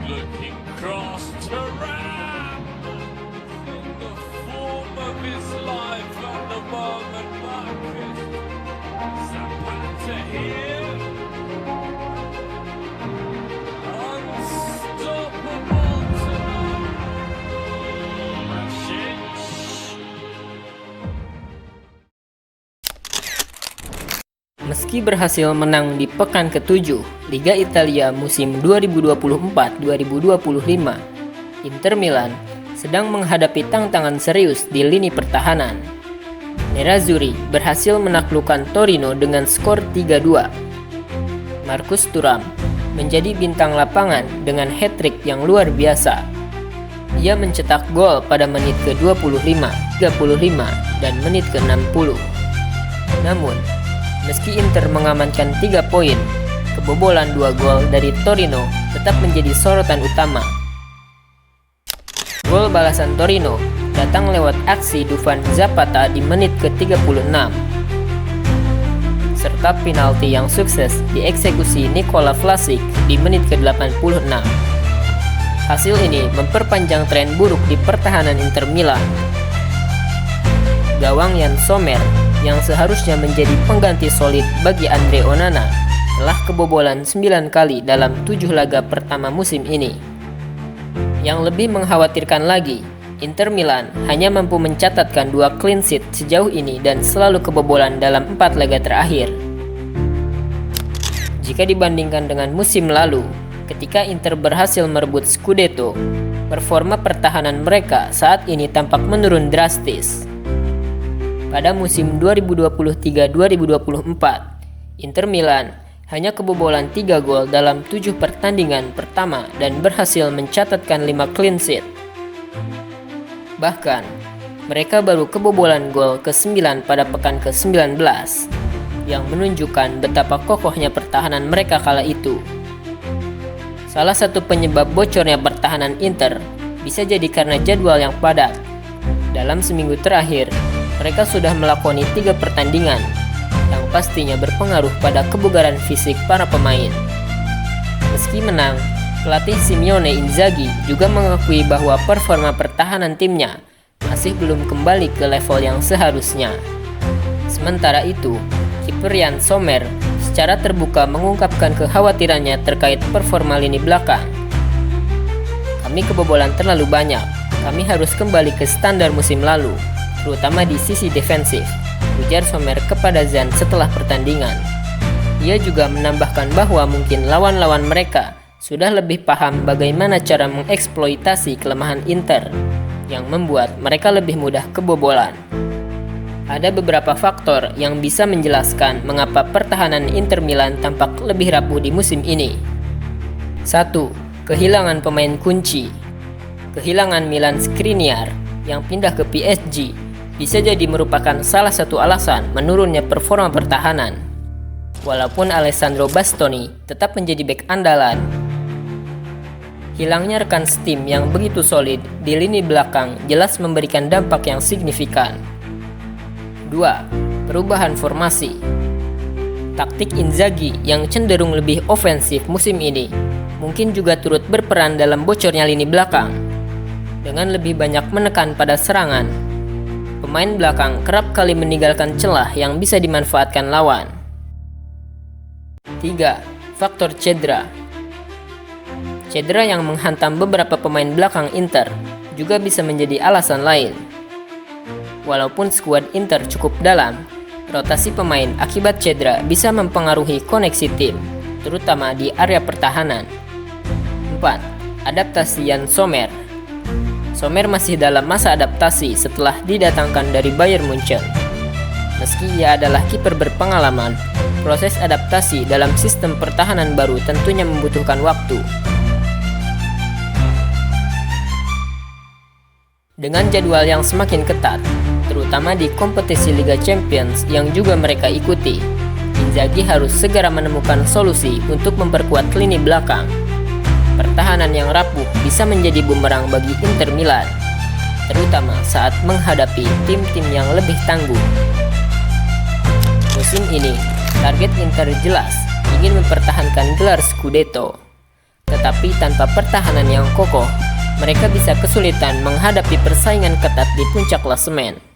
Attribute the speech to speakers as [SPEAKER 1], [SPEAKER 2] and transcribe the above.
[SPEAKER 1] looking cross to Ram in the form of his life at the moment. Marcus Zapata here, unstoppable tonight. Rakitic.
[SPEAKER 2] Meski berhasil menang di pekan ke-7 Liga Italia musim 2024-2025, Inter Milan sedang menghadapi tantangan serius di lini pertahanan. Nerazzurri berhasil menaklukkan Torino dengan skor 3-2. Marcus Thuram menjadi bintang lapangan dengan hat-trick yang luar biasa. Ia mencetak gol pada menit ke-25, 35, dan menit ke-60. Namun, meski Inter mengamankan 3 poin, kebobolan 2 gol dari Torino tetap menjadi sorotan utama. Gol balasan Torino datang lewat aksi Dufan Zapata di menit ke-36, serta penalti yang sukses dieksekusi Nikola Vlasic di menit ke-86. Hasil ini memperpanjang tren buruk di pertahanan Inter Milan. Gawang Yann Sommer yang seharusnya menjadi pengganti solid bagi Andre Onana telah kebobolan 9 kali dalam 7 laga pertama musim ini. Yang lebih mengkhawatirkan lagi, Inter Milan hanya mampu mencatatkan 2 clean sheet sejauh ini dan selalu kebobolan dalam 4 laga terakhir. Jika dibandingkan dengan musim lalu, ketika Inter berhasil merebut Scudetto, performa pertahanan mereka saat ini tampak menurun drastis. Pada musim 2023-2024, Inter Milan hanya kebobolan 3 gol dalam 7 pertandingan pertama dan berhasil mencatatkan 5 clean sheet. Bahkan, mereka baru kebobolan gol ke-9 pada pekan ke-19, yang menunjukkan betapa kokohnya pertahanan mereka kala itu. Salah satu penyebab bocornya pertahanan Inter bisa jadi karena jadwal yang padat. Dalam seminggu terakhir, mereka sudah melakoni 3 pertandingan, yang pastinya berpengaruh pada kebugaran fisik para pemain. Meski menang, pelatih Simone Inzaghi juga mengakui bahwa performa pertahanan timnya masih belum kembali ke level yang seharusnya. Sementara itu, kiper Yann Sommer secara terbuka mengungkapkan kekhawatirannya terkait performa lini belakang. "Kami kebobolan terlalu banyak, kami harus kembali ke standar musim lalu, terutama di sisi defensif," ujar Sommer kepada Zan setelah pertandingan. Ia juga menambahkan bahwa mungkin lawan-lawan mereka sudah lebih paham bagaimana cara mengeksploitasi kelemahan Inter, yang membuat mereka lebih mudah kebobolan. Ada beberapa faktor yang bisa menjelaskan mengapa pertahanan Inter Milan tampak lebih rapuh di musim ini. 1. Kehilangan pemain kunci. Kehilangan Milan Skriniar yang pindah ke PSG bisa jadi merupakan salah satu alasan menurunnya performa pertahanan. Walaupun Alessandro Bastoni tetap menjadi bek andalan, hilangnya rekan setim yang begitu solid di lini belakang jelas memberikan dampak yang signifikan. 2. Perubahan formasi. Taktik Inzaghi yang cenderung lebih ofensif musim ini mungkin juga turut berperan dalam bocornya lini belakang. Dengan lebih banyak menekan pada serangan, pemain belakang kerap kali meninggalkan celah yang bisa dimanfaatkan lawan. 3. Faktor cedera. Cedera yang menghantam beberapa pemain belakang Inter juga bisa menjadi alasan lain. Walaupun skuad Inter cukup dalam, rotasi pemain akibat cedera bisa mempengaruhi koneksi tim, terutama di area pertahanan. 4. Adaptasi Yann Sommer. Sommer masih dalam masa adaptasi setelah didatangkan dari Bayern Munchen. Meski ia adalah kiper berpengalaman, proses adaptasi dalam sistem pertahanan baru tentunya membutuhkan waktu. Dengan jadwal yang semakin ketat, terutama di kompetisi Liga Champions yang juga mereka ikuti, Inzaghi harus segera menemukan solusi untuk memperkuat lini belakang. Pertahanan yang rapuh bisa menjadi bumerang bagi Inter Milan, terutama saat menghadapi tim-tim yang lebih tangguh. Musim ini, target Inter jelas ingin mempertahankan gelar Scudetto. Tetapi tanpa pertahanan yang kokoh, mereka bisa kesulitan menghadapi persaingan ketat di puncak klasemen.